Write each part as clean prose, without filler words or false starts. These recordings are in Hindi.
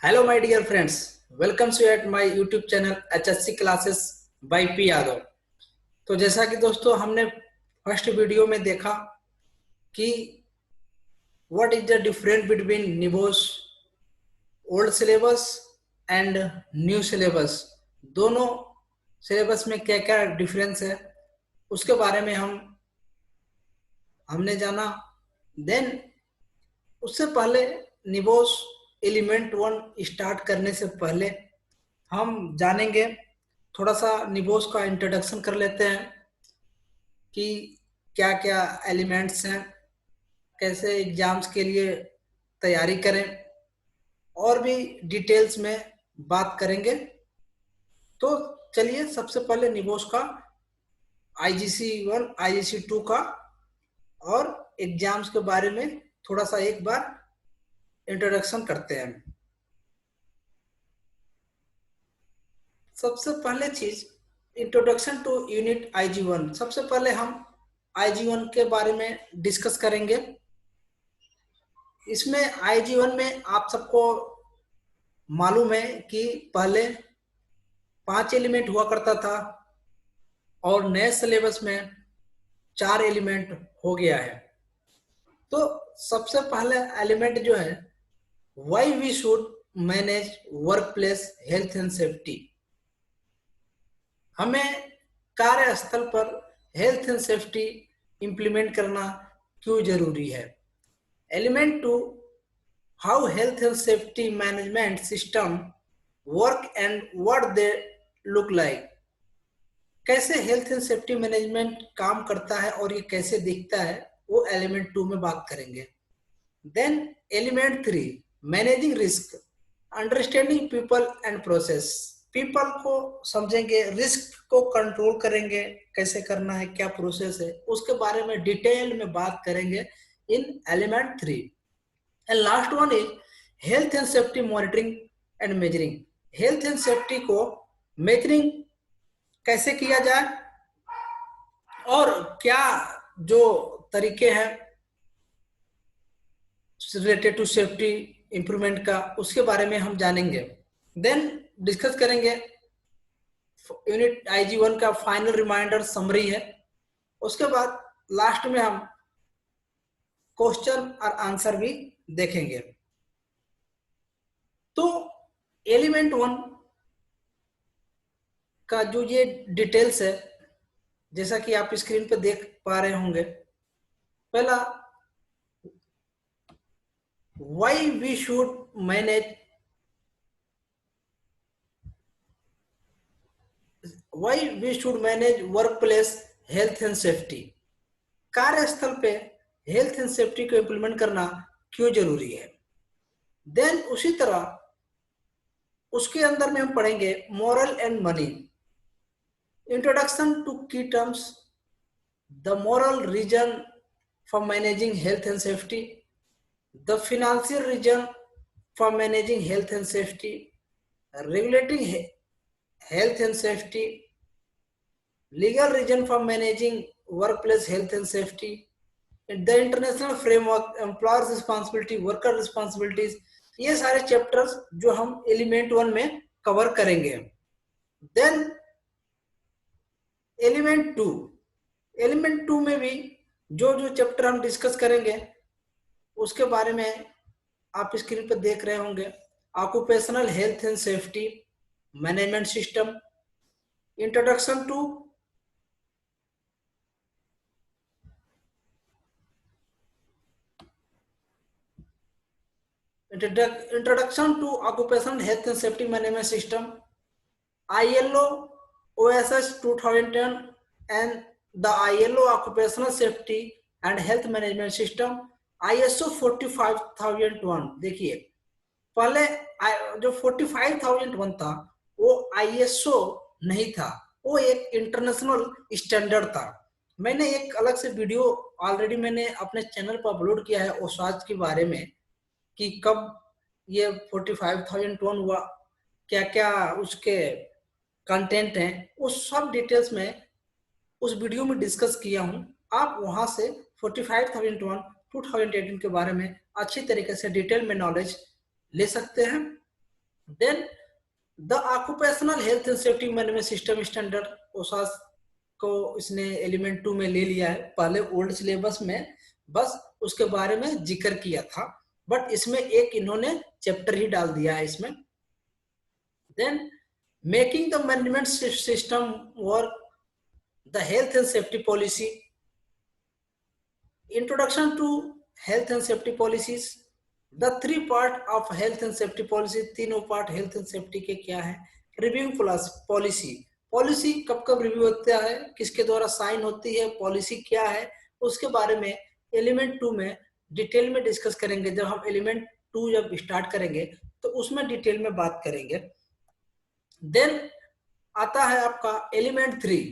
Hello my dear friends, welcome to at my YouTube channel HSC classes by P Yadav. तो जैसा कि दोस्तों हमने फर्स्ट वीडियो में देखा कि what is the difference between निबोस old syllabus and new syllabus, दोनों सिलेबस में क्या क्या डिफरेंस है उसके बारे में हमने जाना। देन उससे पहले निबोस एलिमेंट वन स्टार्ट करने से पहले हम जानेंगे, थोड़ा सा निबोस का इंट्रोडक्शन कर लेते हैं कि क्या क्या एलिमेंट्स हैं, कैसे एग्जाम्स के लिए तैयारी करें, और भी डिटेल्स में बात करेंगे। तो चलिए सबसे पहले निबोस का आईजीसी 1 आईजीसी 2 का और एग्जाम्स के बारे में थोड़ा सा एक बार इंट्रोडक्शन करते हैं। सबसे पहले चीज इंट्रोडक्शन टू यूनिट IG1। सबसे पहले हम IG1 के बारे में डिस्कस करेंगे। इसमें IG1 में आप सबको मालूम है कि पहले 5 एलिमेंट हुआ करता था और नए सिलेबस में 4 एलिमेंट हो गया है। तो सबसे पहले एलिमेंट जो है, why we should manage work place health and safety. हमें कार्यस्थल पर हेल्थ एंड सेफ्टी इंप्लीमेंट करना क्यों जरूरी है। Element two, how health and safety management system work and what they look like. कैसे हेल्थ एंड सेफ्टी मैनेजमेंट काम करता है और ये कैसे दिखता है, वो एलिमेंट 2 में बात करेंगे। Then element 3, managing risk, understanding people and process. People को समझेंगे, रिस्क को कंट्रोल करेंगे, कैसे करना है, क्या प्रोसेस है, उसके बारे में डिटेल में बात करेंगे in element 3। And last one is health and safety monitoring and measuring. Health and safety को मेजरिंग कैसे किया जाए और क्या जो तरीके हैं रिलेटेड टू सेफ्टी इंप्रूवमेंट का, उसके बारे में हम जानेंगे। देन डिस्कस करेंगे यूनिट IG1 का फाइनल रिमाइंडर समरी है। उसके बाद लास्ट में हम क्वेश्चन और आंसर भी देखेंगे। तो एलिमेंट 1 का जो ये डिटेल्स है, जैसा कि आप स्क्रीन पे देख पा रहे होंगे। पहला, why we should manage work place health and safety. कार्यस्थल पे हेल्थ एंड सेफ्टी को इंप्लीमेंट करना क्यों जरूरी है। देन उसी तरह उसके अंदर में हम पढ़ेंगे moral and money, introduction to key terms, the moral reason for managing health and safety, the financial reason for managing health and safety, regulating health and safety, legal reason for managing workplace health and safety, the international framework, employers responsibility, worker responsibilities। ये सारे चैप्टर्स जो हम एलिमेंट 1 में कवर करेंगे। देन एलिमेंट 2 में भी जो जो चैप्टर हम डिस्कस करेंगे उसके बारे में आप स्क्रीन पर देख रहे होंगे। Occupational health and safety management system, introduction to occupational health and safety management system, ILO OSH 2010 and the ILO occupational safety and health management system, ISO 45001। देखिए, पहले जो 45001 था वो ISO नहीं था, वो एक इंटरनेशनल स्टैंडर्ड था। मैंने एक अलग से वीडियो ऑलरेडी मैंने अपने चैनल पर अपलोड किया है ओसाज के बारे में कि कब ये 45001 हुआ, क्या क्या उसके कंटेंट हैं, उस सब डिटेल्स में उस वीडियो में डिस्कस किया हूं। आप वहां से 45001 2018 के बारे में अच्छी तरीके से डिटेल में नॉलेज ले सकते हैं। Then the occupational health and safety management system standard, OHSAS को इसने एलिमेंट 2 में ले लिया है। पहले ओल्ड सिलेबस में बस उसके बारे में जिक्र किया था, बट इसमें एक इन्होंने चैप्टर ही डाल दिया है इसमें। Then making the management system work, the health and safety policy, introduction to health and safety policies, the 3 part of health and safety policy, तीनों पार्ट हेल्थ एंड सेफ्टी के क्या है, रिव्यूइंग पॉलिसी, पॉलिसी कब कब रिव्यू होता है, किसके द्वारा साइन होती है, पॉलिसी क्या है, उसके बारे में एलिमेंट 2 में डिटेल में डिस्कस करेंगे। जब हम एलिमेंट 2 जब स्टार्ट करेंगे तो उसमें डिटेल में बात करेंगे। देन आता है आपका एलिमेंट 3।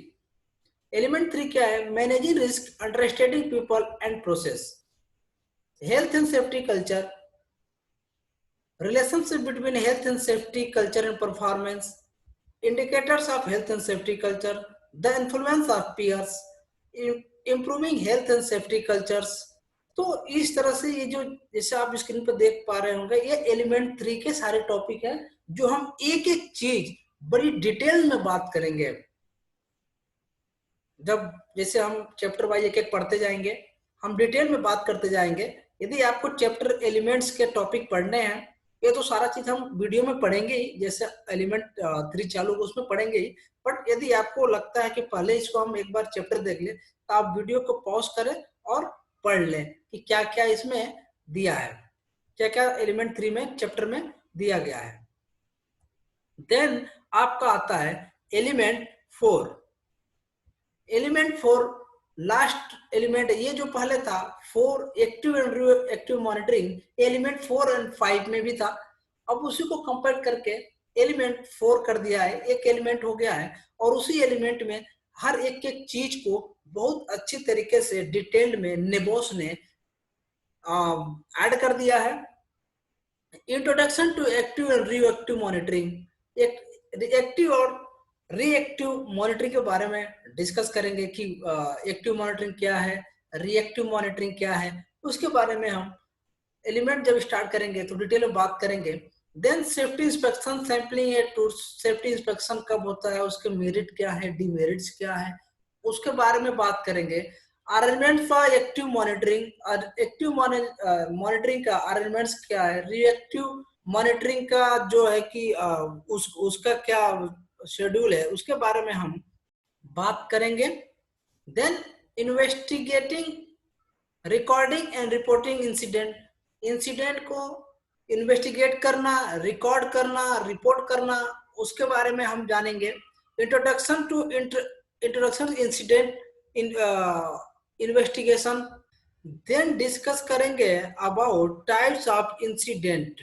एलिमेंट 3 क्या है, managing risk, understanding people and process, health and safety culture, relationship between health and safety culture and performance, indicators of health and safety culture, the influence of peers, improving health and safety cultures। तो इस तरह से ये जो जैसे आप स्क्रीन पर देख पा रहे होंगे, ये एलिमेंट 3 के सारे टॉपिक हैं जो हम एक एक चीज बड़ी डिटेल में बात करेंगे। जब जैसे हम चैप्टर वाइज एक एक पढ़ते जाएंगे, हम डिटेल में बात करते जाएंगे। यदि आपको चैप्टर एलिमेंट्स के टॉपिक पढ़ने हैं, ये तो सारा चीज हम वीडियो में पढ़ेंगे ही, जैसे एलिमेंट 3 चालू हो उसमें पढ़ेंगे ही। बट यदि आपको लगता है कि पहले इसको हम एक बार चैप्टर देख लें, तो आप वीडियो को पॉज करें और पढ़ लें कि क्या क्या इसमें दिया है, क्या क्या एलिमेंट 3 में चैप्टर में दिया गया है। देन आपका आता है एलिमेंट 4। एलिमेंट 4 लास्ट एलिमेंट, ये जो पहले था 4 active and active monitoring, element 4 and 5 में भी था। अब उसी को कंपेयर करके एलिमेंट 4 कर दिया है, एक एलिमेंट हो गया है, और उसी एलिमेंट में हर एक एक चीज को बहुत अच्छी तरीके से डिटेल्ड में नेबोस ने ऐड कर दिया है। Introduction to active and reactive monitoring, reactive और रिएक्टिव मॉनिटरिंग के बारे में डिस्कस करेंगे कि एक्टिव मॉनिटरिंग क्या है, रिएक्टिव मॉनिटरिंग क्या है, उसके बारे में हम एलिमेंट जब स्टार्ट करेंगे तो डिटेल में बात करेंगे। देन सेफ्टी इंस्पेक्शन, सैंपलिंग ए टूर, सेफ्टी इंस्पेक्शन कब होता है, उसके मेरिट क्या है, डिमेरिट्स क्या है, उसके बारे में बात करेंगे। Arrangement for active monitoring, active monitoring का अरेंजमेंट्स क्या है, रिएक्टिव मॉनिटरिंग का जो है कि उसका क्या शेड्यूल है, उसके बारे में हम बात करेंगे। Then investigating, recording and reporting incident, incident को इन्वेस्टिगेट करना, रिकॉर्ड करना, रिपोर्ट करना, उसके बारे में हम जानेंगे। Introduction to introduction incident in investigation. Then discuss करेंगे about types of incident.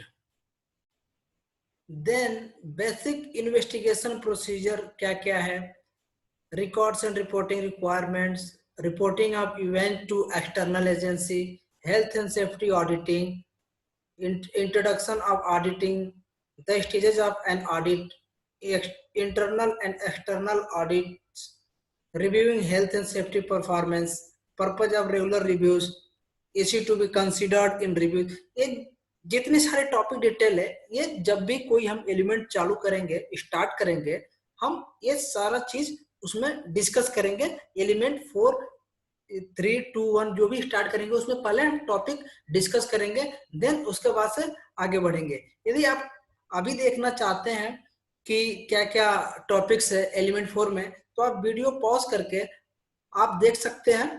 Then basic investigation procedure क्या क्या है, records and reporting requirements, reporting of event to external agency, health and safety auditing, introduction of auditing, the stages of an audit, internal and external audits, reviewing health and safety performance, purpose of regular reviews, issue to be considered in review। ये जितने सारे टॉपिक डिटेल है, ये जब भी कोई हम एलिमेंट चालू करेंगे, स्टार्ट करेंगे, हम ये सारा चीज उसमें डिस्कस करेंगे। एलिमेंट 4 3 2 1 जो भी स्टार्ट करेंगे उसमें पहले हम टॉपिक डिस्कस करेंगे, देन उसके बाद से आगे बढ़ेंगे। यदि आप अभी देखना चाहते हैं कि क्या क्या टॉपिक्स है एलिमेंट 4 में, तो आप वीडियो पॉज करके आप देख सकते हैं।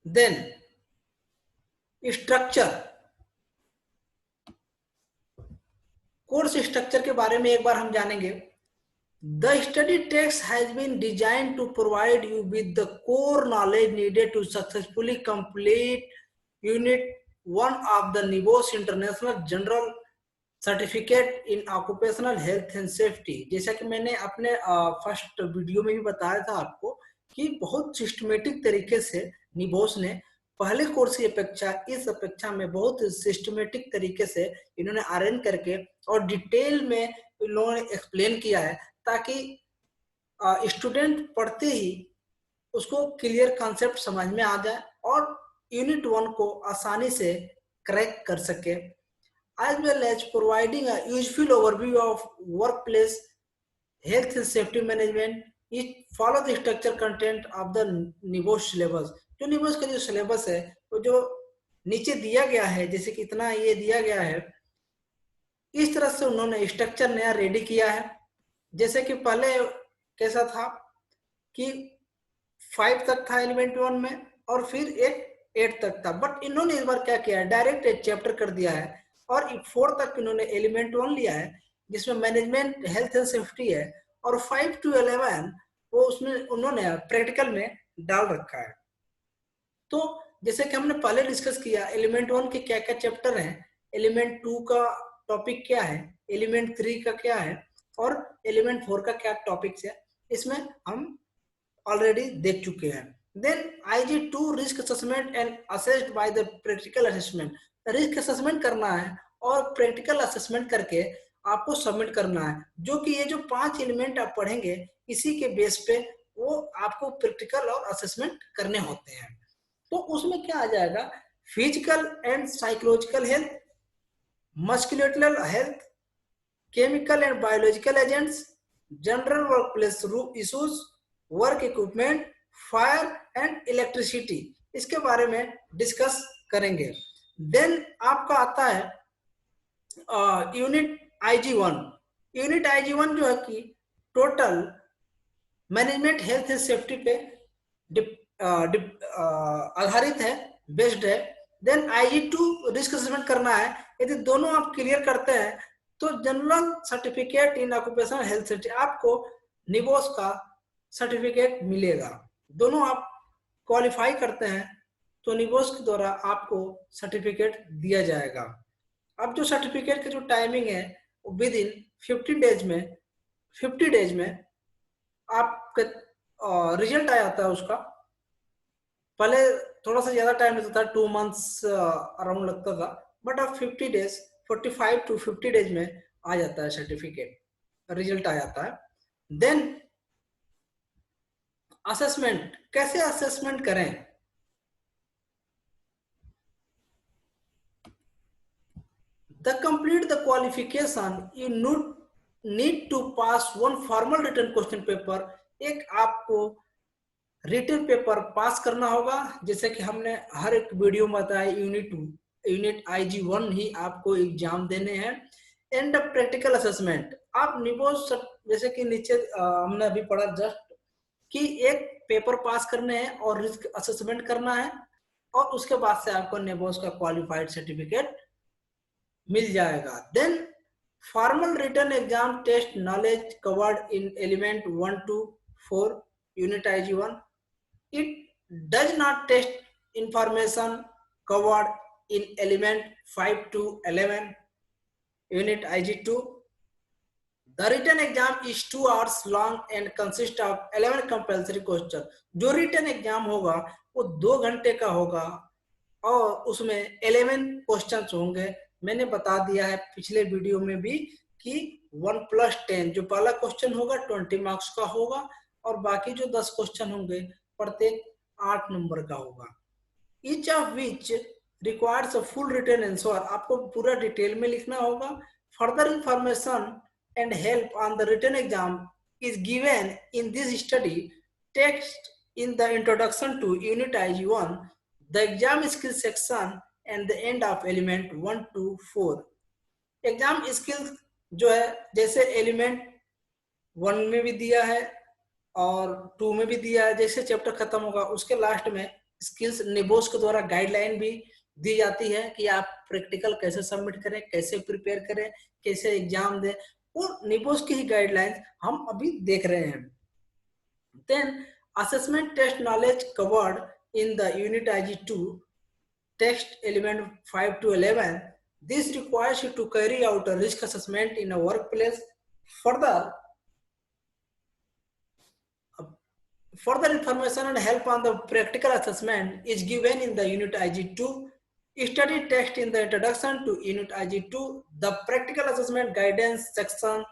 देन स्ट्रक्चर, कोर्स स्ट्रक्चर के बारे में एक बार हम जानेंगे। The study text has been designed to provide you with the core knowledge needed to successfully complete Unit 1 of the NIBOS International General Certificate in Occupational Health and Safety। जैसा कि मैंने अपने फर्स्ट वीडियो में भी बताया था आपको कि बहुत सिस्टमेटिक तरीके से निबोस ने पहले कोर्स की अपेक्षा इस अपेक्षा में बहुत सिस्टमेटिक तरीके से इन्होंने अरेंज करके और डिटेल में इन लोगों ने एक्सप्लेन किया है, ताकि स्टूडेंट पढ़ते ही उसको क्लियर कॉन्सेप्ट समझ में आ जाए और यूनिट 1 को आसानी से क्रैक कर सके, as well as providing a useful overview of workplace health and safety management. It follow the structure content of the NIBOS syllabus. जो NIBOS का जो syllabus है वो जो नीचे दिया गया है, जैसे कि इतना ये दिया गया है, इस तरह से उन्होंने स्ट्रक्चर नया रेडी किया है। जैसे कि पहले कैसा था कि 5 तक था एलिमेंट 1 में और फिर एक 8 तक था, बट इन्होंने इस बार क्या किया है, डायरेक्ट एक चैप्टर कर दिया है और 4 तक इन्होंने एलिमेंट 1 लिया है जिसमें मैनेजमेंट हेल्थ एंड सेफ्टी है, और 5 to 11 वो उसमें उन्होंने प्रैक्टिकल में डाल रखा है। तो जैसे कि हमने पहले डिस्कस किया एलिमेंट 1 के क्या क्या चैप्टर हैं, एलिमेंट 2 का टॉपिक क्या है, एलिमेंट 3 का क्या है और एलिमेंट 4 का क्या टॉपिक्स है, इसमें हम ऑलरेडी देख चुके हैं। Then IG2 risk assessment and assessed by the practical assessment, risk assessment करना है और प्रैक्टिकल असेसमेंट करके आपको सबमिट करना है, जो कि ये जो 5 एलिमेंट आप पढ़ेंगे इसी के बेस पे वो आपको प्रैक्टिकल और असेसमेंट करने होते हैं। तो उसमें क्या आ जाएगा, physical and psychological health, musculoskeletal health, chemical and biological agents, general workplace issues, work equipment, fire and electricity, इसके बारे में डिस्कस करेंगे। देन आपका आता है यूनिट IG1। यूनिट IG1 जो है कि total management health and safety पे आधारित है, बेस्ड है। देन IG2 रिस्क असेसमेंट करना है, यदि दोनों आप क्लियर करते हैं तो general certificate in occupational health safety आपको निबोस का सर्टिफिकेट मिलेगा। दोनों आप क्वालिफाई करते हैं तो निबोस के द्वारा आपको सर्टिफिकेट दिया जाएगा। अब जो सर्टिफिकेट का जो टाइमिंग है विद इन 50 डेज में आपका रिजल्ट आ जाता है उसका। पहले थोड़ा सा ज्यादा टाइम लगता था, 2 मंथ्स अराउंड लगता था, बट अब 50 डेज 45 to 50 डेज में आ जाता है सर्टिफिकेट, रिजल्ट आ जाता है। देन असेसमेंट, कैसे असेसमेंट करें, the complete the qualification you need to pass one formal written question paper, एक आपको रिटन पेपर पास करना होगा, जैसे कि हमने हर एक वीडियो में बताया यूनिट IG1 ही आपको एग्जाम देने हैं। एंड प्रैक्टिकल असेसमेंट, आप निबोस जैसे कि नीचे हमने अभी पढ़ा जस्ट कि एक पेपर पास करने हैं और रिस्क असेसमेंट करना है और उसके बाद से आपको निबोस का क्वालिफाइड सर्टिफिकेट मिल जाएगा। Then formal written exam test knowledge covered in element 1 to 4 unit IG1, it does not test information covered in element 5 to 11 unit IG2. The written exam is 2 hours long and consists of 11 compulsory questions. जो written exam होगा वो 2 घंटे का होगा और उसमें 11 क्वेश्चंस होंगे। मैंने बता दिया है पिछले वीडियो में भी कि 1+10 जो पहला क्वेश्चन होगा 20 मार्क्स का होगा और बाकी जो 10 क्वेश्चन होंगे प्रत्येक 8 नंबर का होगा। Each of which requires a full written answer, आपको पूरा डिटेल में लिखना होगा। Further information and help on the written exam is given in this study text in the introduction to unit IG1, the exam skills section and the end of element 1 to 4। Exam skills जो है जैसे एलिमेंट 1 में भी दिया है और 2 में भी दिया है, जैसे चैप्टर खत्म होगा उसके लास्ट में स्किल्स निबोस के द्वारा गाइडलाइन भी दी जाती है कि आप प्रैक्टिकल कैसे सबमिट करें, कैसे प्रिपेयर करें, कैसे एग्जाम दें, और निबोस की ही गाइडलाइंस हम अभी देख रहे हैं। Then assessment test knowledge covered in the unit IG2 text element 5 to 11, this requires you to carry out a risk assessment in a workplace. Further information and help on the practical assessment is given in the unit IG2. Study text in the introduction to unit IG2, the practical assessment guidance section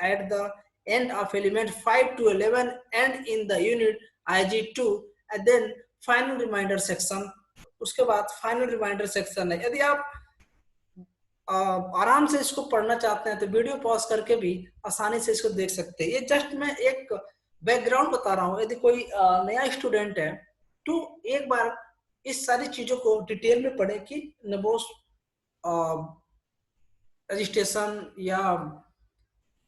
at the end of element 5 to 11 and in the unit IG2, and then final reminder section उसके बाद फाइनल रिमाइंडर सेक्शन है। यदि आप आराम से इसको पढ़ना चाहते हैं तो वीडियो पॉज करके भी आसानी से इसको देख सकते हैं। ये जस्ट मैं एक बैकग्राउंड बता रहा हूँ। यदि कोई नया स्टूडेंट है तो एक बार इस सारी चीजों को डिटेल में पढ़े कि नबोस रजिस्ट्रेशन या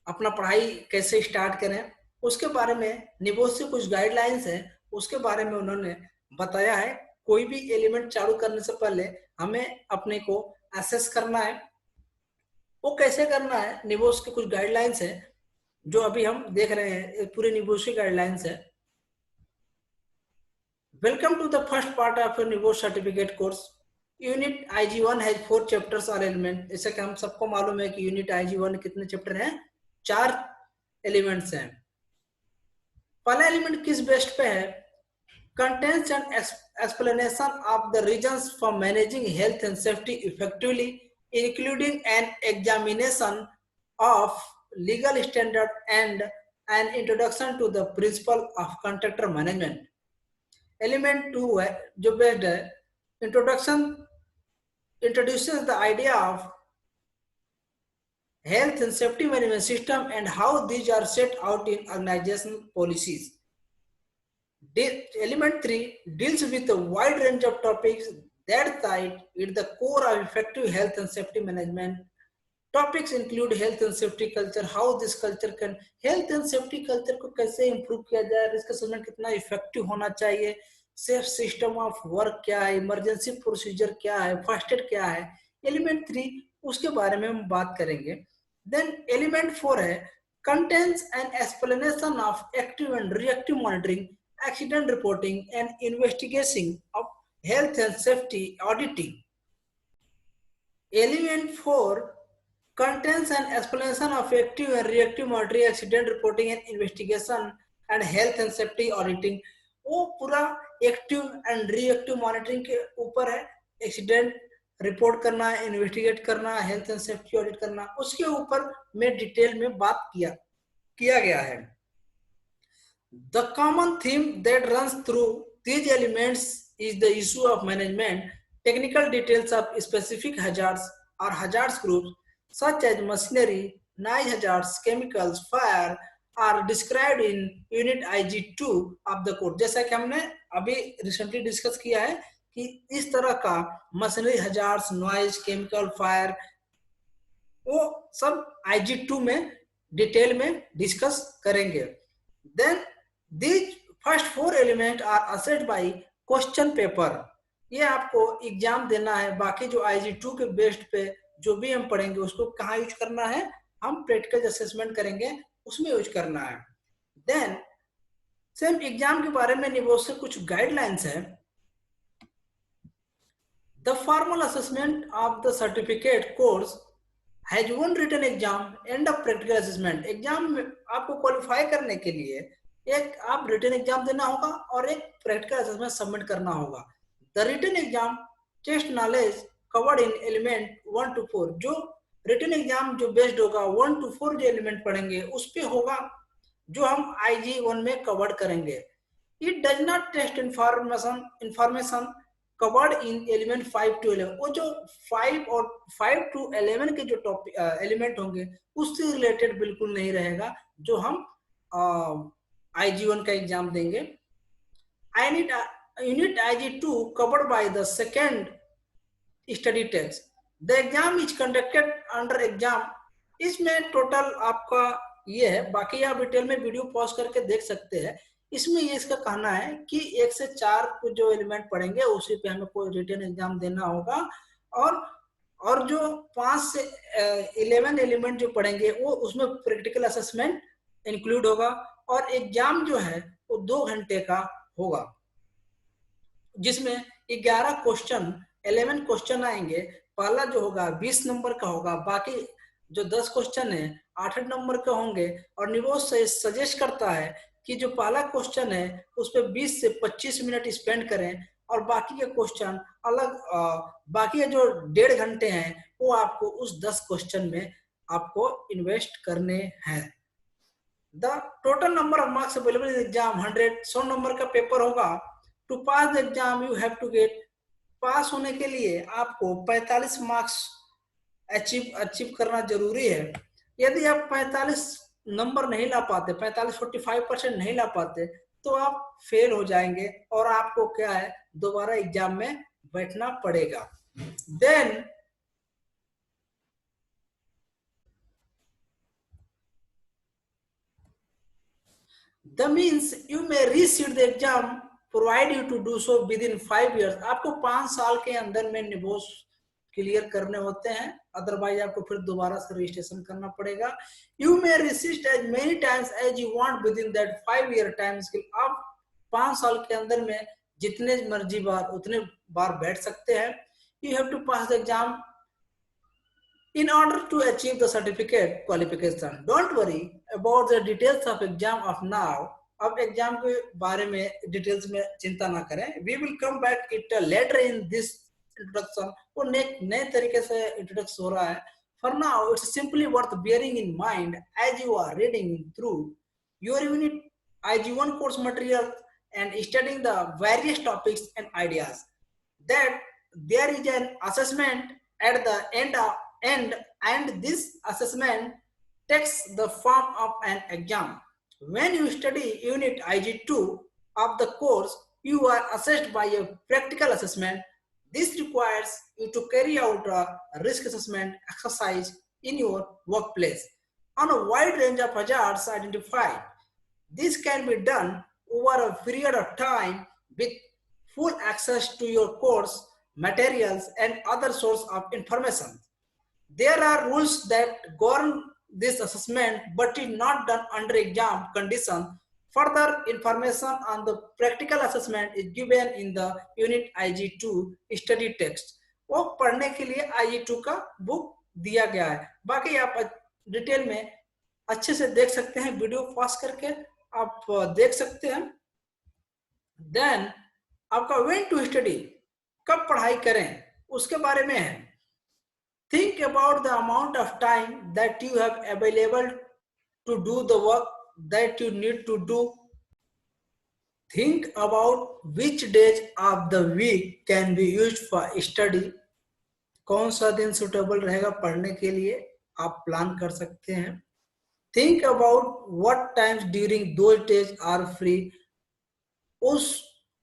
अपना पढ़ाई कैसे स्टार्ट करें, उसके बारे में निबोस से कुछ गाइडलाइंस है, उसके बारे में उन्होंने बताया है। कोई भी एलिमेंट चालू करने से पहले हमें अपने को एसेस करना है। वो कैसे करना है, निबोस के कुछ गाइडलाइंस है जो अभी हम देख रहे हैं, पूरे निबोस की गाइडलाइंस है। Welcome to the first part of your NEBOSH certificate course. Unit IG1 has 4 chapters और एलिमेंट। जैसे कि हम सबको मालूम है कि यूनिट IG1 कितने चैप्टर हैं, 4 एलिमेंट्स हैं। पहला एलिमेंट किस बेस्ड पे है, contents and explanation of the reasons for managing health and safety effectively including an examination of legal standard and an introduction to the principle of contractor management. Element 2 है जो बेस्ड है, introduction introduces the idea of health and safety management system and how these are set out in organizational policies. Element 3 deals with a wide range of topics that site at the core of effective health and safety management. Topics include health and safety culture, how this culture can health and safety culture को कैसे improve किया जाए, risk assessment कितना effective होना चाहिए, सेफ सिस्टम ऑफ वर्क क्या है, इमरजेंसी प्रोसीजर क्या है, फर्स्ट एड क्या है। एलिमेंट 3 उसके बारे में हम बात करेंगे। देन एलिमेंट 4 है contents and explanation of active and reactive monitoring, accident reporting and investigation of health and safety auditing. Element 4 contains an explanation of active and reactive monitoring, accident reporting and investigation and health and safety auditing। वो पूरा एक्टिव एंड रिएक्टिव मॉनिटरिंग के ऊपर है, एक्सीडेंट रिपोर्ट करना, इन्वेस्टिगेट करना, हेल्थ एंड सेफ्टी ऑडिट करना, उसके ऊपर में डिटेल में बात किया गया है। The common theme that runs through these elements is the issue of management, technical details of specific hazards or hazards groups such as machinery, noise hazards, chemicals, fire are described in unit IG2 of the code। जैसा कि हमने अभी रिसेंटली डिस्कस किया है कि इस तरह का machinery hazards, noise, chemical, fire, वो सब IG2 में डिटेल में डिस्कस करेंगे। Then these first 4 elements are assessed by question paper. ये आपको एग्जाम देना है। बाकी जो IG2 के बेस्ड पे जो भी हम पढ़ेंगे उसको कहाँ यूज करना है, हम प्रैक्टिकल असेसमेंट करेंगे उसमें यूज करना है। देन सेम एग्जाम के बारे में निबोस से कुछ गाइडलाइंस है। The formal assessment of the certificate course has one written exam and a practical assessment. Exam में आपको क्वालिफाई करने के लिए एक आप रिटन एग्जाम देना होगा और एक प्रैक्टिकल असेसमेंट सबमिट करना होगा। The written exam test knowledge covered in element 1 to 4। जो रिटन एग्जाम जो बेस्ड होगा 1 to 4 जो एलिमेंट पढ़ेंगे उस पे होगा जो हम IG1 में कवर्ड करेंगे। It does not test information covered in element 5 to 11। वो जो 5 और 5 to 11 के जो टॉपिक एलिमेंट होंगे उससे रिलेटेड बिल्कुल नहीं रहेगा जो हम IG1 का एग्जाम देंगे। Unit IG2 covered by the second study text। The exam is conducted under exam। इसमें टोटल आपका ये है, बाकी आप डिटेल में वीडियो पॉज करके देख सकते हैं। इसमें ये इसका कहना है कि 1 से 4 जो एलिमेंट पढ़ेंगे उसी पे हमें कोई रिटन एग्जाम देना होगा और जो 5 से 11 एलिमेंट जो पढ़ेंगे वो उसमें प्रैक्टिकल असेसमेंट इंक्लूड होगा और एग्जाम जो है वो 2 घंटे का होगा जिसमें 11 क्वेश्चन 11 क्वेश्चन आएंगे। पहला जो होगा 20 नंबर का होगा, बाकी जो 10 क्वेश्चन है 8 नंबर के होंगे। और निबोस सजेस्ट करता है कि जो पहला क्वेश्चन है उस पर 20 से 25 मिनट स्पेंड करें और बाकी के क्वेश्चन बाकी के जो 1.5 घंटे हैं वो आपको उस 10 क्वेश्चन में आपको इन्वेस्ट करने हैं। The total number of marks available in exam 100 number का पेपर होगा। To pass the exam you have to get pass होने के लिए आपको 45 मार्क्स अचीव करना जरूरी है। यदि आप 45 नंबर नहीं ला पाते, 45-45% नहीं ला पाते, तो आप फेल हो जाएंगे और आपको क्या है, दोबारा एग्जाम में बैठना पड़ेगा। Then the means you may resit the exam provide you to do so within 5 years। आपको 5 साल के अंदर में निबोस क्लियर करने होते हैं, अदरवाइज आपको फिर दोबारा से रजिस्ट्रेशन करना पड़ेगा। You may resist as many times as you want within that 5-year time scale। आप 5 साल के अंदर में जितने मर्जी बार उतने बार बैठ सकते हैं। You have to pass the exam in order to achieve the certificate qualification। Don't worry about the details of exam of now। अब एग्जाम के बारे में डिटेल्स में चिंता ना करें। We will come back it later in this introduction। वो नए तरीके से इंट्रोडक्शन हो रहा है। For now it's simply worth bearing in mind as you are reading through your unit IG1 course material and studying the various topics and ideas that there is an assessment at the end and this assessment takes the form of an exam। When you study unit IG2 of the course, you are assessed by a practical assessment। This requires you to carry out a risk assessment exercise in your workplace on a wide range of hazards identified। This can be done over a period of time with full access to your course materials and other sources of information। There are rules that govern this assessment, but it is not done under exam conditions। Further information on the practical assessment is given in the unit IG2 study text। वो पढ़ने के लिए IG2 का बुक दिया गया है। बाकी आप डिटेल में अच्छे से देख सकते हैं, वीडियो पॉज करके आप देख सकते हैं। देन आपका व्हेन टू स्टडी, कब पढ़ाई करें उसके बारे में है। Think about the amount of time that you have available to do the work that you need to do। Think about which days of the week can be used for study। कौन सा दिन सुटेबल रहेगा पढ़ने के लिए, आप प्लान कर सकते हैं। Think about what times during those days are free। उस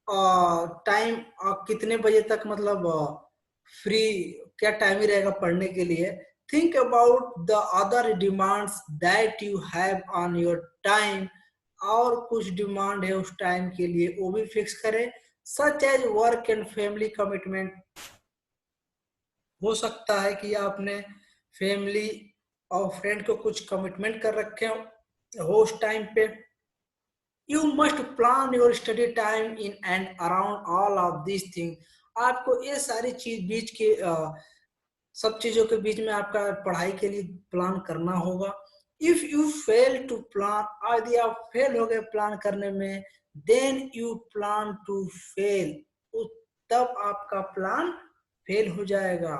टाइम कितने बजे तक मतलब फ्री क्या टाइम ही रहेगा पढ़ने के लिए। Think about the other demands that you have on your time. और कुछ डिमांड है उस टाइम के लिए, वो भी फिक्स करें। Such as work and family commitment. हो सकता है कि आपने फैमिली और फ्रेंड को कुछ कमिटमेंट कर रखे हो उस टाइम पे। You must plan your study time in and around all of these things। आपको ये सारी चीज बीच के सब चीजों के बीच में आपका पढ़ाई के लिए प्लान करना होगा। If you fail to plan, यदि आप फेल हो गए प्लान करने में, then you plan to fail। तब आपका प्लान फेल हो जाएगा।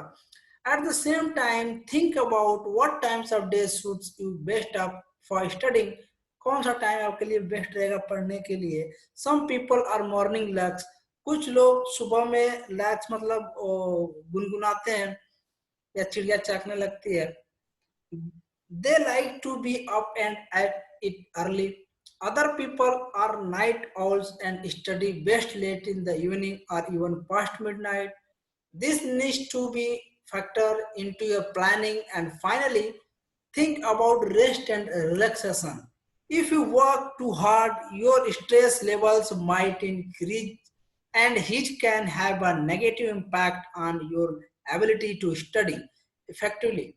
At the same time, think about what times of day suits you best up for studying। कौन सा टाइम आपके लिए बेस्ट रहेगा पढ़ने के लिए। Some people are morning larks। कुछ लोग सुबह में लैक्स मतलब गुनगुनाते हैं या चिड़िया चाकने लगती है। They like to be up and at it early। Other people are night owls and study best late in the evening or even past midnight। This needs to be factored into your planning। And finally, think about rest and relaxation। If you work too hard, your stress levels might increase and which can have a negative impact on your ability to study effectively।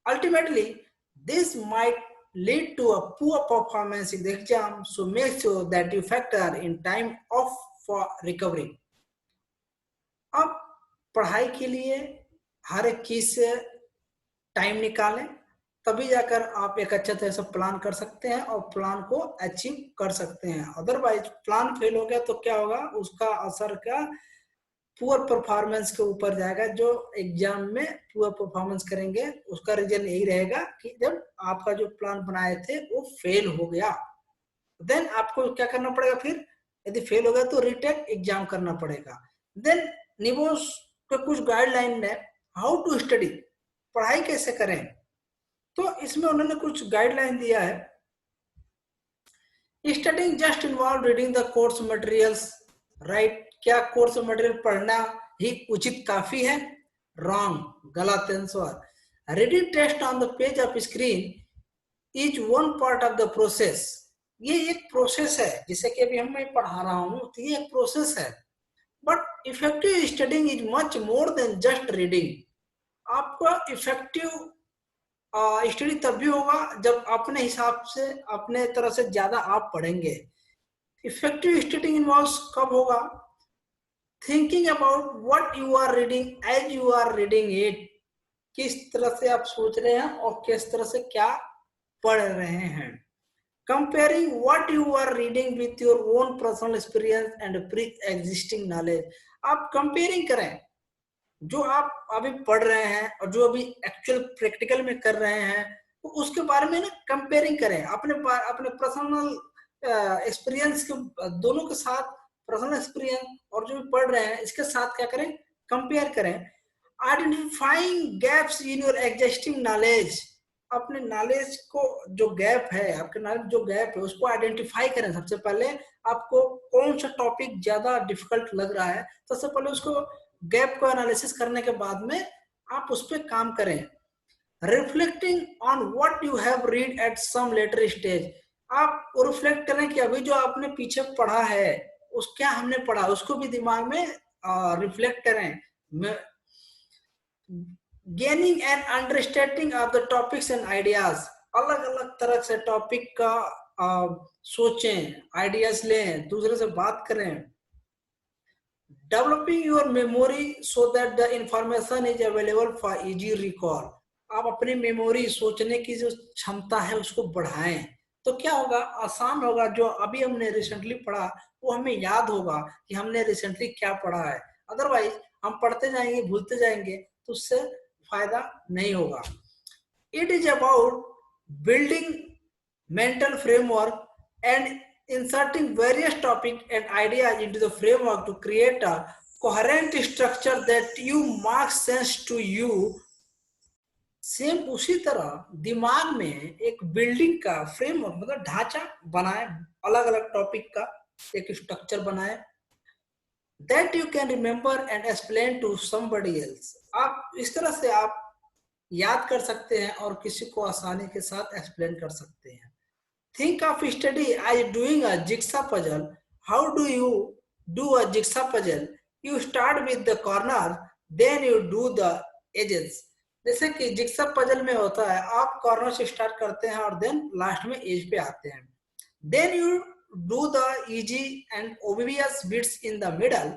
Ultimately, this might lead to a poor performance in the exam, so make sure that you factor in time off for recovery। अब पढ़ाई के लिए हर एक चीज से टाइम निकालें, तभी जाकर आप एक अच्छा तरह से प्लान कर सकते हैं और प्लान को अचीव कर सकते हैं। अदरवाइज प्लान फेल हो गया तो क्या होगा, उसका असर क्या पुअर परफॉर्मेंस के ऊपर जाएगा। जो एग्जाम में पुअर परफॉर्मेंस करेंगे उसका रीजन यही रहेगा कि जब आपका जो प्लान बनाए थे वो फेल हो गया। देन आपको क्या करना पड़ेगा, फिर यदि फेल हो गया तो रीटेक एग्जाम करना पड़ेगा। देन निबोस के कुछ गाइडलाइन है हाउ टू स्टडी, पढ़ाई कैसे करें। तो इसमें उन्होंने कुछ गाइडलाइन दिया है। Studying just involve reading the course materials, right, क्या कोर्स मटेरियल पढ़ना ही उचित काफी है? रॉन्ग, गलत answer. Reading test on the page of screen is one part of the process, ये एक प्रोसेस है, जिसे कि अभी मैं पढ़ा रहा हूं, तो ये एक प्रोसेस है। But effective studying is much more than just reading. आपका इफेक्टिव स्टडी तब भी होगा जब अपने हिसाब से, अपने तरह से ज्यादा आप पढ़ेंगे। इफेक्टिव स्टडी इन्वॉल्व्स कब होगा? Thinking about what you are reading as you are reading it, किस तरह से आप सोच रहे हैं और किस तरह से क्या पढ़ रहे हैं। Comparing what you are reading with your own personal experience and pre existing knowledge, आप कंपेयरिंग करें जो आप अभी पढ़ रहे हैं और जो अभी एक्चुअल प्रैक्टिकल में कर रहे हैं, तो उसके बारे में ना कंपेयरिंग करें अपने अपने पर्सनल एक्सपीरियंस के, दोनों के साथ, पर्सनल एक्सपीरियंस और जो भी पढ़ रहे हैं इसके साथ क्या करें, कंपेयर करें। Identifying gaps in your existing knowledge, अपने नॉलेज को जो गैप है, आपके नॉलेज जो गैप है उसको आइडेंटिफाई करें। सबसे पहले आपको कौन सा टॉपिक ज्यादा डिफिकल्ट लग रहा है, सबसे पहले उसको गैप को एनालिसिस करने के बाद में आप उस पर काम करें। Reflecting on what you have read at some later stage, आप रिफ्लेक्ट करें कि अभी जो आपने पीछे पढ़ा है उस क्या हमने पढ़ा, उसको भी दिमाग में रिफ्लेक्ट करें। Gaining and understanding of the topics and ideas, अलग अलग तरह से टॉपिक का सोचें, आइडियाज लें, दूसरे से बात करें। Developing your memory so that the information is available for easy recall, आप अपनी मेमोरी, सोचने की जो क्षमता है उसको बढ़ाएं, तो क्या होगा, आसान होगा। जो अभी हमने रिसेंटली पढ़ा वो हमें याद होगा कि हमने रिसेंटली क्या पढ़ा है। अदरवाइज हम पढ़ते जाएंगे, भूलते जाएंगे, तो उससे फायदा नहीं होगा। It is about building mental framework and inserting various topics and ideas into the framework to create a coherent structure that you mark sense to you। Same उसी तरह दिमाग में एक बिल्डिंग का फ्रेमवर्क, मतलब ढांचा बनाए, अलग अलग टॉपिक का एक स्ट्रक्चर बनाए, that you can remember and explain to somebody else। आप इस तरह से आप याद कर सकते हैं और किसी को आसानी के साथ एक्सप्लेन कर सकते हैं। Think of study as doing a jigsaw puzzle. How do you do a jigsaw puzzle? You start with the corner, then you do the edges। जैसे कि जिक्सा पजल में होता है, आप कॉर्नर से स्टार्ट करते हैं और देन लास्ट में एज पे आते हैं। Then you do the easy and obvious bits in the middle,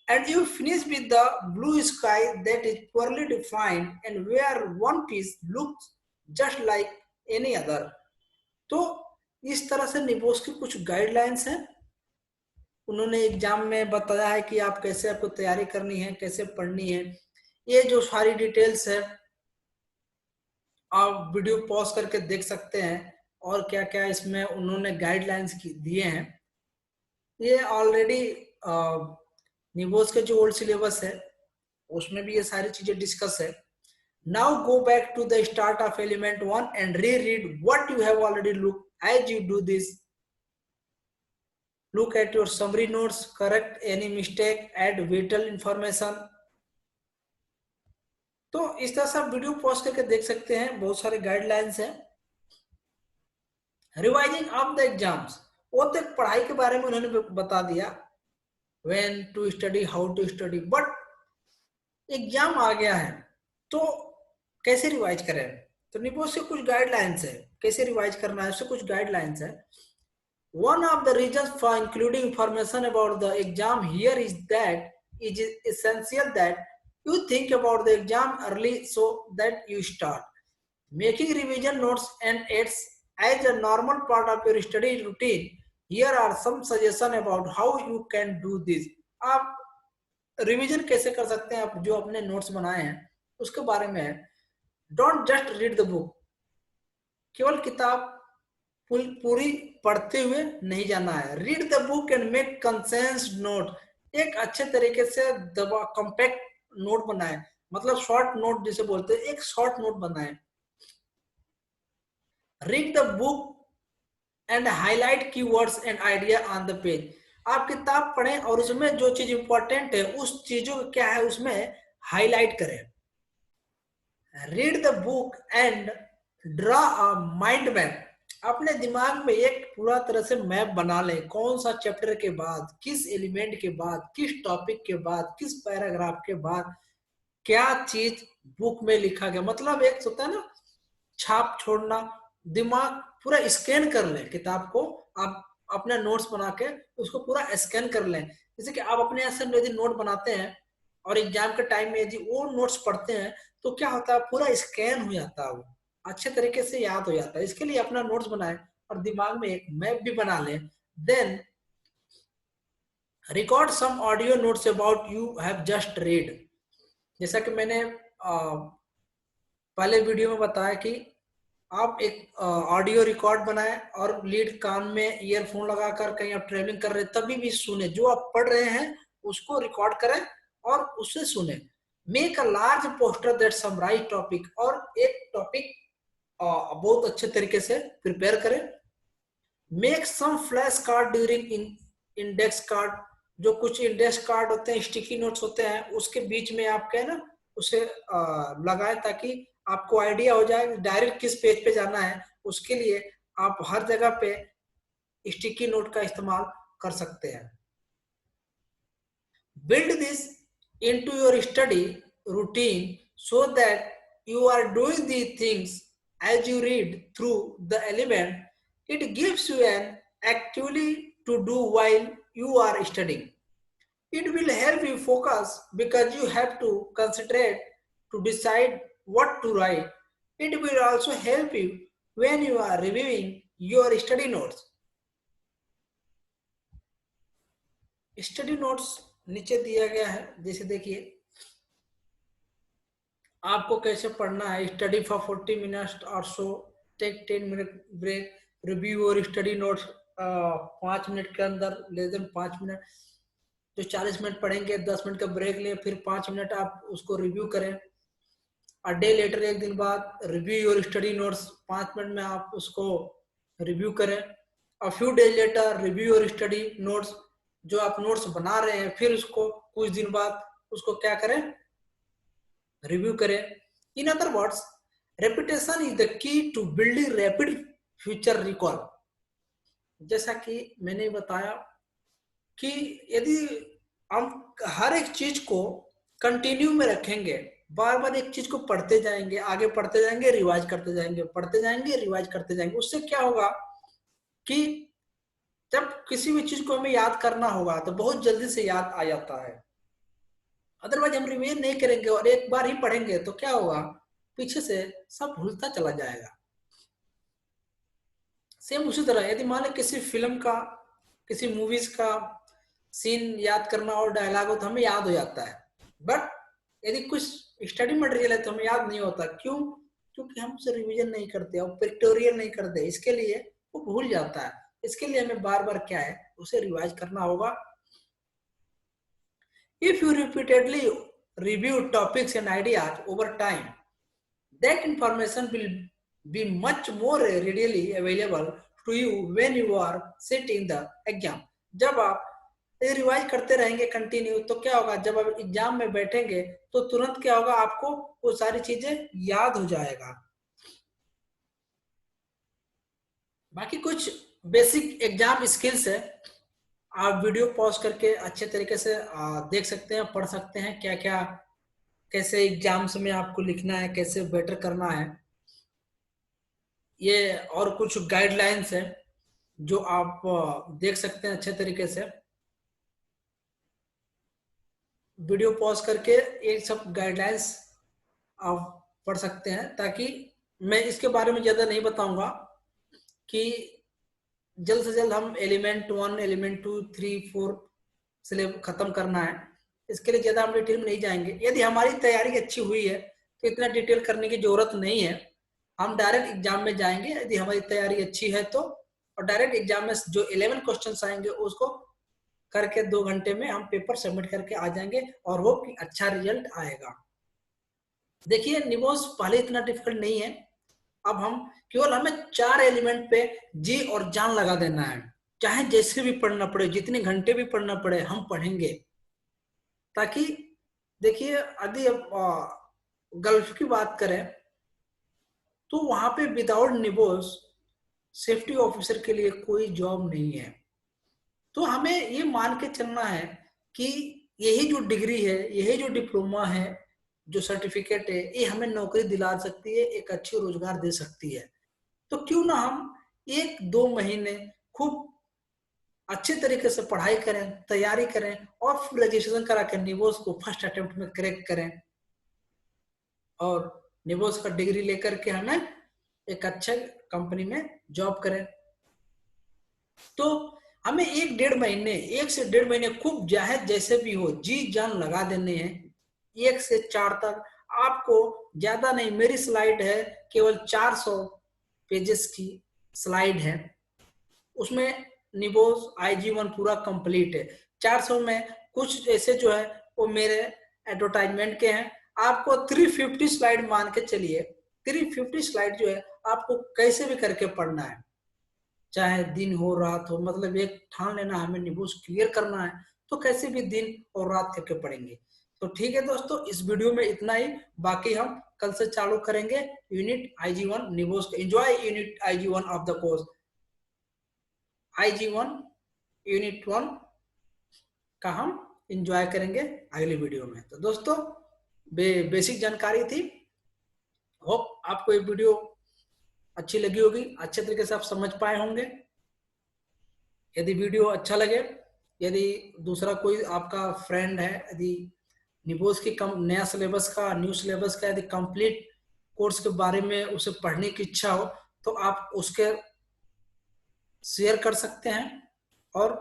and you finish with the blue sky that is poorly defined and where one piece looks just like any other। तो इस तरह से निबोस की कुछ गाइडलाइंस हैं। उन्होंने एग्जाम में बताया है कि आप कैसे, आपको तैयारी करनी है, कैसे पढ़नी है। ये जो सारी डिटेल्स है आप वीडियो पॉज करके देख सकते हैं, और क्या क्या इसमें उन्होंने गाइडलाइंस दिए हैं। ये ऑलरेडी निबोस के जो ओल्ड सिलेबस है उसमें भी ये सारी चीजें डिस्कस है। Now go back to the start of element 1 and reread what you have already looked। As you do this, look at your summary notes, correct any mistake, add vital information। तो इस तरह से आप वीडियो पॉज करके देख सकते हैं, बहुत सारे गाइडलाइंस हैं। रिवाइजिंग ऑफ द एग्जाम्स, वो तक पढ़ाई के बारे में उन्होंने बता दिया, when to study, how to study. But exam आ गया है तो कैसे रिवाइज करें, तो निबोस से कुछ गाइडलाइंस है कैसे रिवाइज करना है, उससे कुछ गाइडलाइंस है। One of the reasons for including information about the exam here is that it is essential that you think about the exam early so that you start making revision notes and aids as a normal part of your study routine। Here are some suggestions about how you can do this। आप रिवीजन कैसे कर सकते हैं, आप जो अपने नोट्स बनाए हैं उसके बारे में है। Don't just read the book, केवल किताब पूरी पढ़ते हुए नहीं जाना है। Read the book and make condensed note, एक अच्छे तरीके से दबा कॉम्पैक्ट नोट बनाए, मतलब शॉर्ट नोट जिसे बोलते हैं, एक शॉर्ट नोट बनाए। Read the book and highlight keywords and idea on the page. आप किताब पढ़ें और उसमें जो चीज इंपॉर्टेंट है उस चीजों क्या है उसमें हाईलाइट करें। Read the book and draw a mind map. अपने दिमाग में एक पूरा तरह से मैप बना लें, कौन सा चैप्टर के बाद, किस एलिमेंट के बाद, किस टॉपिक के बाद, किस पैराग्राफ के बाद क्या चीज बुक में लिखा गया। मतलब एक होता है ना छाप छोड़ना, दिमाग पूरा स्कैन कर लें किताब को। आप अपना नोट्स बना के उसको पूरा स्कैन कर लें। जैसे कि आप अपने ऐसे यदि नोट बनाते हैं और एग्जाम के टाइम में यदि वो नोट्स पढ़ते हैं तो क्या होता है, पूरा स्कैन हो जाता है, वो अच्छे तरीके से याद हो जाता है। इसके लिए अपना नोट्स बनाए और दिमाग में एक मैप भी बना लें। Then record some audio notes about you have just read. जैसा कि मैंने पहले वीडियो में बताया कि आप एक ऑडियो रिकॉर्ड बनाएं और लीड कान में ईयरफोन लगाकर कहीं आप ट्रेवलिंग कर रहे हैं तभी भी सुने, जो आप पढ़ रहे हैं उसको रिकॉर्ड करें और उससे सुने। Make a large poster that summarise topic. और एक टॉपिक बहुत अच्छे तरीके से प्रिपेयर करें। Make some flash card during index card. जो कुछ इंडेक्स कार्ड होते हैं, स्टिकी नोट्स होते हैं, उसके बीच में आप क्या है ना उसे लगाएं ताकि आपको आइडिया हो जाए डायरेक्ट किस पेज पे जाना है। उसके लिए आप हर जगह पे स्टिकी नोट का इस्तेमाल कर सकते हैं। Build this into your study routine so that you are doing the things as you read through the element. It gives you an activity to do while you are studying. It will help you focus because you have to concentrate to decide what to write. It will also help you when you are reviewing your study notes. Study notes नीचे दिया गया है, जैसे देखिए आपको कैसे पढ़ना है। स्टडी फॉर 40 मिनट्स और सो, टेक 10 मिनट ब्रेक, रिव्यू और स्टडी नोट्स 5 मिनट के अंदर, लेस देन 5 मिनट। जो 40 मिनट पढ़ेंगे 10 मिनट का ब्रेक लें, फिर 5 मिनट आप उसको रिव्यू करें। अ डे लेटर, एक दिन बाद रिव्यू और स्टडी नोट्स, 5 मिनट में आप उसको रिव्यू करें। A few days later review और स्टडी नोट्स, जो आप नोट्स बना रहे हैं फिर उसको कुछ दिन बाद उसको क्या करें, रिव्यू करें। In other words, repetition is the key to building rapid future recall. जैसा कि मैंने बताया कि यदि हम हर एक चीज को कंटिन्यू में रखेंगे, बार बार एक चीज को पढ़ते जाएंगे, आगे पढ़ते जाएंगे, रिवाइज करते जाएंगे, पढ़ते जाएंगे, रिवाइज करते जाएंगे, उससे क्या होगा कि जब किसी भी चीज को हमें याद करना होगा तो बहुत जल्दी से याद आ जाता है। अदरवाइज हम रिवीजन नहीं करेंगे और एक बार ही पढ़ेंगे तो क्या होगा, पीछे से सब भूलता चला जाएगा। सेम उसी तरह यदि मान लो किसी फिल्म का, किसी मूवीज का सीन याद करना और डायलॉग हो तो हमें याद हो जाता है, बट यदि कुछ स्टडी मटेरियल है तो हमें याद नहीं होता। क्यों? क्योंकि हम उसे रिवीजन नहीं करते और पिक्टोरियल नहीं करते, इसके लिए वो भूल जाता है। इसके लिए हमें बार बार क्या है उसे रिवाइज करना होगा। If you repeatedly review topics and ideas over time, that information will be much more readily available to you when you are sitting the exam. जब आप रिवाइज करते रहेंगे कंटिन्यू तो क्या होगा, जब आप एग्जाम में बैठेंगे तो तुरंत क्या होगा, आपको वो सारी चीजें याद हो जाएगा। बाकी कुछ बेसिक एग्जाम स्किल्स है, आप वीडियो पॉज करके अच्छे तरीके से देख सकते हैं, पढ़ सकते हैं क्या क्या कैसे एग्जाम्स में आपको लिखना है, कैसे बेटर करना है। ये और कुछ गाइडलाइंस है जो आप देख सकते हैं अच्छे तरीके से, वीडियो पॉज करके ये सब गाइडलाइंस आप पढ़ सकते हैं। ताकि मैं इसके बारे में ज़्यादा नहीं बताऊंगा कि जल्द से जल्द हम एलिमेंट 1, एलिमेंट 2, 3, 4 सिलेबस खत्म करना है। इसके लिए ज़्यादा हम डिटेल में नहीं जाएंगे। यदि हमारी तैयारी अच्छी हुई है तो इतना डिटेल करने की जरूरत नहीं है, हम डायरेक्ट एग्जाम में जाएंगे यदि हमारी तैयारी अच्छी है तो, और डायरेक्ट एग्जाम में जो 11 क्वेश्चन आएंगे उसको करके 2 घंटे में हम पेपर सबमिट करके आ जाएंगे और होप कि अच्छा रिजल्ट आएगा। देखिए निबोस पहले इतना डिफिकल्ट नहीं है। अब हम केवल हमें 4 एलिमेंट पे जी और जान लगा देना है, चाहे जैसे भी पढ़ना पड़े, जितने घंटे भी पढ़ना पड़े हम पढ़ेंगे। ताकि देखिए यदि अब गल्फ की बात करें तो वहां पे विदाउट निबोस सेफ्टी ऑफिसर के लिए कोई जॉब नहीं है। तो हमें ये मान के चलना है कि यही जो डिग्री है, यही जो डिप्लोमा है, जो सर्टिफिकेट है, ये हमें नौकरी दिला सकती है, एक अच्छी रोजगार दे सकती है। तो क्यों ना हम 1-2 महीने खूब अच्छे तरीके से पढ़ाई करें, तैयारी करें और फिर रजिस्ट्रेशन करा के निबोस को फर्स्ट अटेम्प्ट में क्रैक करें और निबोस का डिग्री लेकर के हमें एक अच्छे कंपनी में जॉब करें। तो हमें 1-1.5 महीने, 1 से 1.5 महीने खूब चाहे जैसे भी हो जी जान लगा देने हैं। 1 से 4 तक आपको ज्यादा नहीं, मेरी स्लाइड है केवल 400 पेजेस की स्लाइड है, उसमें निबोस IG1 पूरा कंप्लीट है। 400 में कुछ ऐसे जो है वो मेरे एडवर्टाइजमेंट के हैं। आपको 350 स्लाइड मान के चलिए, 350 स्लाइड जो है आपको कैसे भी करके पढ़ना है, चाहे दिन हो रात हो, मतलब एक ठान लेना हमें निबोस क्लियर करना है तो कैसे भी दिन और रात करके पढ़ेंगे। तो ठीक है दोस्तों, इस वीडियो में इतना ही। बाकी हम कल से चालू करेंगे unit IG1 निबोस। Enjoy unit IG1 of the course. IG1 unit 1 का हम एंजॉय करेंगे अगली वीडियो में। तो दोस्तों बेसिक जानकारी थी, होप आपको ये वीडियो अच्छी लगी होगी, अच्छे तरीके से आप समझ पाए होंगे। यदि वीडियो अच्छा लगे, यदि दूसरा कोई आपका फ्रेंड है, यदि निबोस की नया सिलेबस का, न्यू सिलेबस का यदि कंप्लीट कोर्स के बारे में उसे पढ़ने की इच्छा हो तो आप उसके शेयर कर सकते हैं और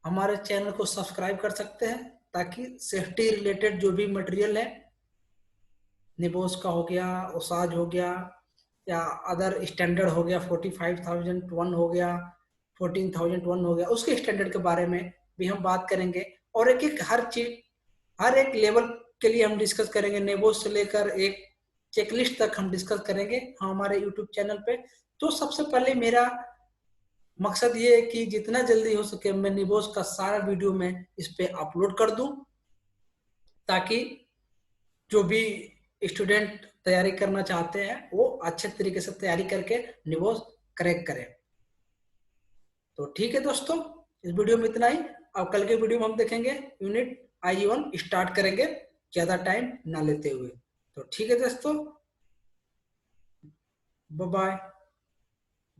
हमारे चैनल को सब्सक्राइब कर सकते हैं, ताकि सेफ्टी रिलेटेड जो भी मटेरियल है, निबोस का हो गया, ओसाज हो गया या अदर स्टैंडर्ड हो गया, 45,001 हो गया, 14,001 हो गया, उसके स्टैंडर्ड के बारे में भी हम बात करेंगे। और एक एक हर चीज, हर एक लेवल के लिए हम डिस्कस करेंगे, नेबोस से लेकर एक चेकलिस्ट तक हम डिस्कस करेंगे हमारे यूट्यूब चैनल पे। तो सबसे पहले मेरा मकसद ये है कि जितना जल्दी हो सके मैं निबोस का सारा वीडियो में इस पे अपलोड कर दूं, ताकि जो भी स्टूडेंट तैयारी करना चाहते हैं वो अच्छे तरीके से तैयारी करके निबोस क्रैक करें। तो ठीक है दोस्तों, इस वीडियो में इतना ही। अब कल के वीडियो में हम देखेंगे यूनिट IG1 स्टार्ट करेंगे, ज्यादा टाइम ना लेते हुए। तो ठीक है दोस्तों, बाय बाय,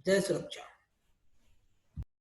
जय सुरक्षा।